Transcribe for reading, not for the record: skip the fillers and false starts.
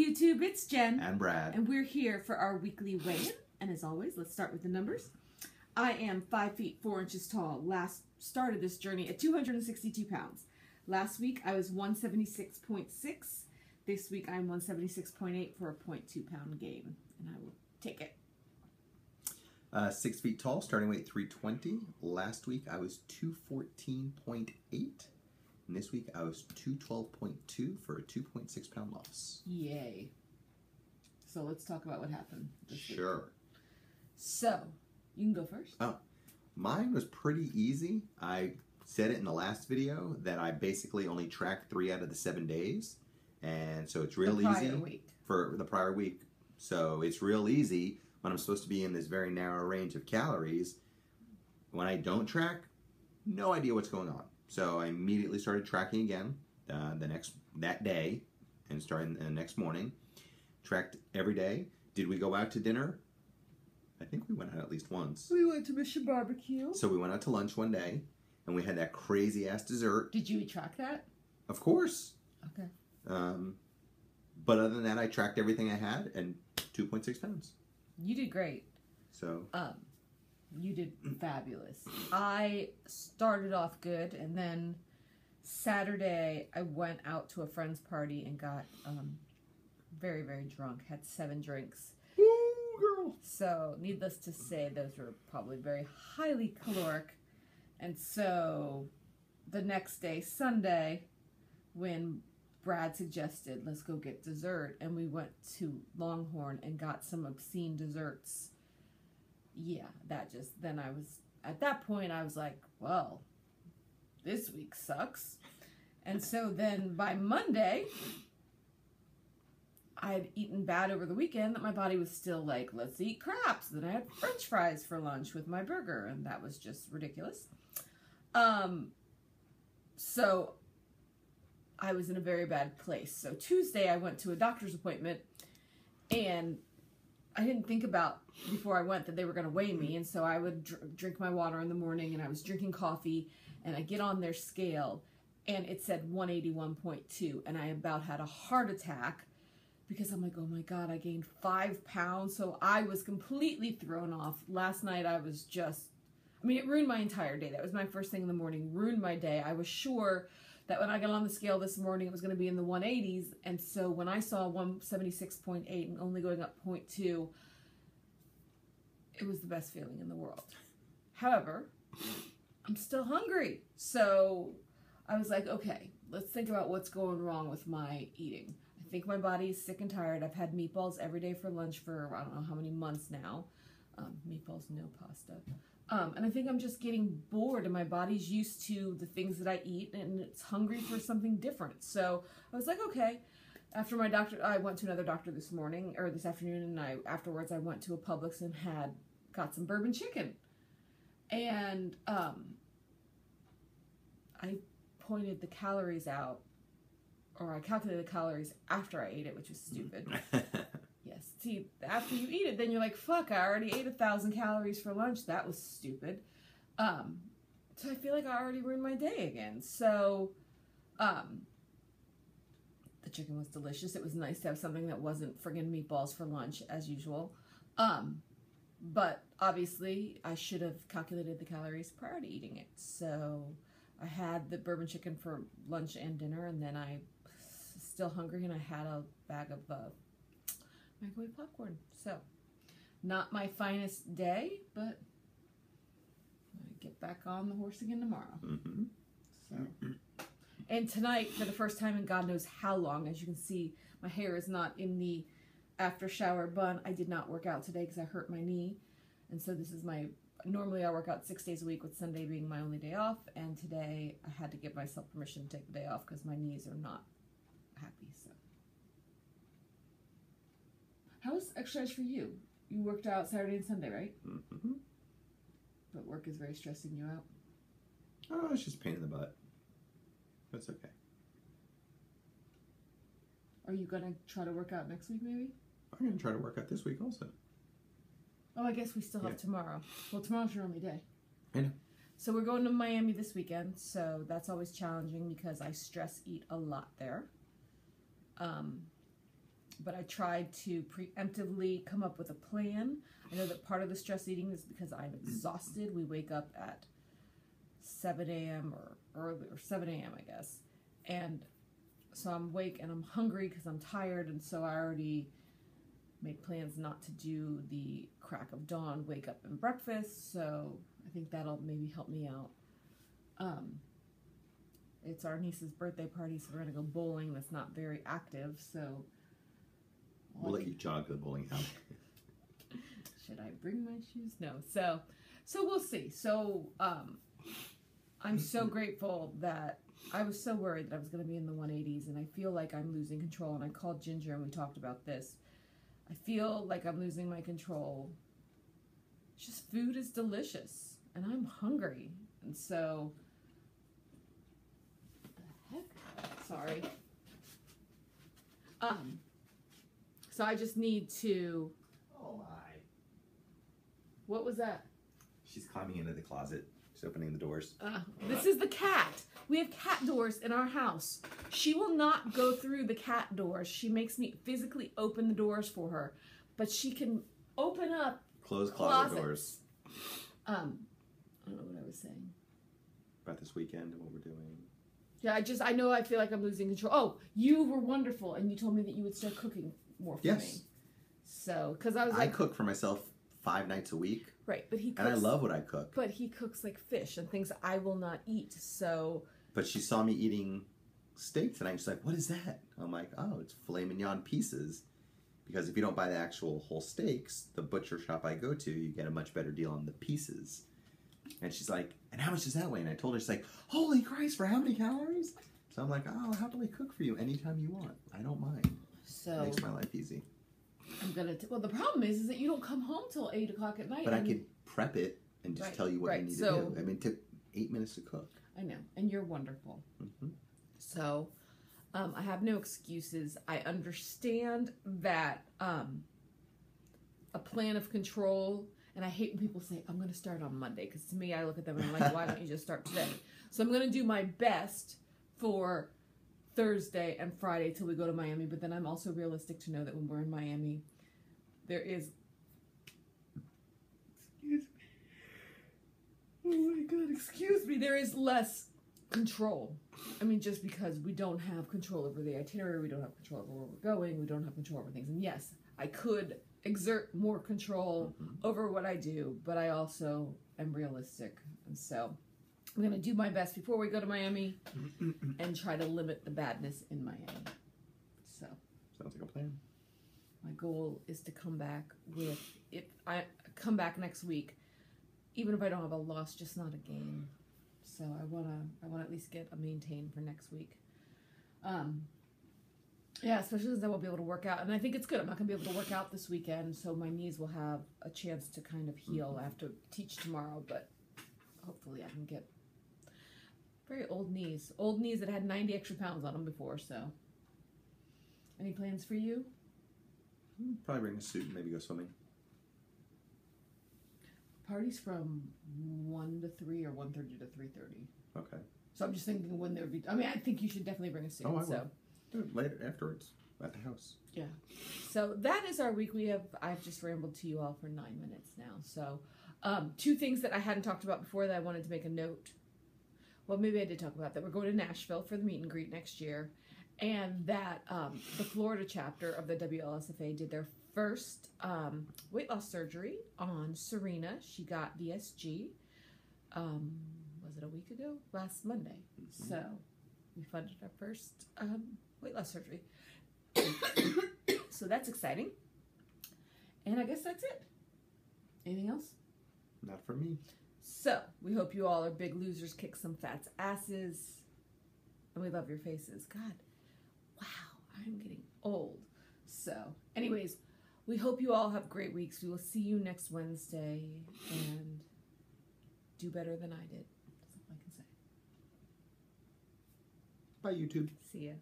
YouTube, it's Jen. And Brad. And we're here for our weekly weigh-in. And as always, let's start with the numbers. I am 5 feet 4 inches tall. Last started this journey at 262 pounds. Last week I was 176.6. This week I'm 176.8 for a 0.2 pound gain. And I will take it. 6 feet tall, starting weight 320. Last week I was 214.8. And this week I was 212.2 for a 2.6 pound loss. Yay. So let's talk about what happened this week. Sure. So, you can go first. Oh, mine was pretty easy. I said it in the last video that I basically only tracked 3 out of the 7 days. And so it's real easy for the prior week. So it's real easy when I'm supposed to be in this very narrow range of calories. When I don't track, no idea what's going on. So I immediately started tracking again that day and starting the next morning. Tracked every day. Did we go out to dinner? I think we went out at least once. We went to Mission Barbecue. So we went out to lunch one day and we had that crazy ass dessert. Did you track that? Of course. Okay. But other than that, I tracked everything I had and 2.6 pounds. You did great. So. You did fabulous. I started off good, and then Saturday I went out to a friend's party and got very, very drunk. Had 7 drinks. Ooh, girl. So, needless to say, those were probably very highly caloric. And so, the next day, Sunday, when Brad suggested, let's go get dessert, and we went to Longhorn and got some obscene desserts. Yeah, then I was, at that point, I was like, well, this week sucks. And so then by Monday, I had eaten bad over the weekend that my body was still like, let's eat crap. So then I had French fries for lunch with my burger, and that was just ridiculous. So I was in a very bad place. So Tuesday I went to a doctor's appointment, and I didn't think about before I went that they were going to weigh me, and so I would drink my water in the morning, and I was drinking coffee, and I get on their scale, and it said 181.2, and I about had a heart attack because I'm like, oh my God, I gained 5 pounds, so I was completely thrown off. Last night I was just, I mean, it ruined my entire day. That was my first thing in the morning, ruined my day. I was sure that when I got on the scale this morning, it was going to be in the 180s. And so when I saw 176.8 and only going up 0.2, it was the best feeling in the world. However, I'm still hungry. So I was like, okay, let's think about what's going wrong with my eating. I think my body is sick and tired. I've had meatballs every day for lunch for I don't know how many months now. Meatballs, no pasta. And I think I'm just getting bored, and my body's used to the things that I eat, and it's hungry for something different. So I was like, okay. After my doctor, I went to another doctor this morning, or this afternoon, and afterwards I went to a Publix and got some bourbon chicken. And I pointed the calories out, or I calculated the calories after I ate it, which was stupid. Yes. See, after you eat it, then you're like, fuck, I already ate 1,000 calories for lunch. That was stupid. So I feel like I already ruined my day again. So, the chicken was delicious. It was nice to have something that wasn't friggin' meatballs for lunch, as usual. But obviously, I should have calculated the calories prior to eating it. So I had the bourbon chicken for lunch and dinner, and then I was still hungry, and I had a bag of microwave popcorn. So, not my finest day, but I get back on the horse again tomorrow. Mm-hmm. So, and tonight, for the first time in God knows how long, as you can see, my hair is not in the after shower bun. I did not work out today because I hurt my knee, and so this is normally I work out 6 days a week, with Sunday being my only day off, and today I had to give myself permission to take the day off because my knees are not happy. So. How was exercise for you? You worked out Saturday and Sunday, right? Mm-hmm. But work is very stressing you out. Oh, it's just a pain in the butt. That's okay. Are you going to try to work out next week, maybe? I'm going to try to work out this week also. Oh, I guess we still have tomorrow. Well, tomorrow's your only day. I know. So we're going to Miami this weekend, so that's always challenging because I stress eat a lot there. but I tried to preemptively come up with a plan. I know that part of the stress eating is because I'm exhausted. We wake up at 7 a.m. or early, or 7 a.m. I guess. And so I'm awake and I'm hungry because I'm tired, and so I already made plans not to do the crack of dawn, wake up and breakfast, so I think that'll maybe help me out. It's our niece's birthday party, so we're going to go bowling. That's not very active, so... We'll let you jog to the bowling alley. Should I bring my shoes? No. So we'll see. So, I'm so grateful that I was so worried that I was going to be in the 180s, and I feel like I'm losing control, and I called Ginger and we talked about this. I feel like I'm losing my control. Just food is delicious, and I'm hungry, and so... What the heck? Sorry. So I just need to... Oh my. What was that? She's climbing into the closet. She's opening the doors. This is the cat. We have cat doors in our house. She will not go through the cat doors. She makes me physically open the doors for her. But she can open up close closet doors. I don't know what I was saying. About this weekend and what we're doing. Yeah, I feel like I'm losing control. Oh, you were wonderful, and you told me that you would start cooking more for me. So, because I was like... I cook for myself 5 nights a week. Right, but he cooks... And I love what I cook. But he cooks like fish and things I will not eat, so... But she saw me eating steak tonight. She's like, what is that? I'm like, oh, it's filet mignon pieces. Because if you don't buy the actual whole steaks, the butcher shop I go to, you get a much better deal on the pieces. And she's like, and how much does that weigh? And I told her, she's like, holy Christ, for how many calories? So I'm like, oh, I'll happily cook for you anytime you want. I don't mind. So... Makes my life easy. I'm gonna... well, the problem is that you don't come home till 8 o'clock at night. But I could prep it and just tell you what you need to do. I mean, it took 8 minutes to cook. I know, and you're wonderful. Mm-hmm. So, I have no excuses. I understand that a plan of control, and I hate when people say, I'm going to start on Monday, because to me, I look at them and I'm like, why don't you just start today? So I'm going to do my best for Thursday and Friday till we go to Miami, but then I'm also realistic to know that when we're in Miami, there is... Oh my God, excuse me. There is less control. I mean, just because we don't have control over the itinerary, we don't have control over where we're going, we don't have control over things. And yes, I could exert more control over what I do, but I also am realistic. And so I'm going to do my best before we go to Miami and try to limit the badness in Miami. So. Sounds like a plan. My goal is to come back with, if I come back next week, even if I don't have a loss, just not a gain. So I wanna at least get a maintain for next week. Yeah, especially since I won't be able to work out, and I think it's good. I'm not gonna be able to work out this weekend, so my knees will have a chance to kind of heal. I have to teach tomorrow, but hopefully I can get very old knees that had 90 extra pounds on them before. So, any plans for you? Probably bring a suit and maybe go swimming. Parties from 1 to 3 or 1:30 to 3:30. Okay. So I'm just thinking when there would be... I mean, I think you should definitely bring a suit. Oh, I will. Do it later, afterwards, at the house. Yeah. So that is our week. I've just rambled to you all for 9 minutes now. So 2 things that I hadn't talked about before that I wanted to make a note. Well, maybe I did talk about that. We're going to Nashville for the meet and greet next year. And that the Florida chapter of the WLSFA did their first weight loss surgery on Serena. She got VSG. Was it a week ago? Last Monday. Mm-hmm. So we funded our first weight loss surgery. So that's exciting. And I guess that's it. Anything else? Not for me. So we hope you all are big losers, kick some fat's asses. And we love your faces. God, wow, I'm getting old. So anyways, we hope you all have great weeks. We will see you next Wednesday, and do better than I did. That's all I can say. Bye, YouTube. See ya.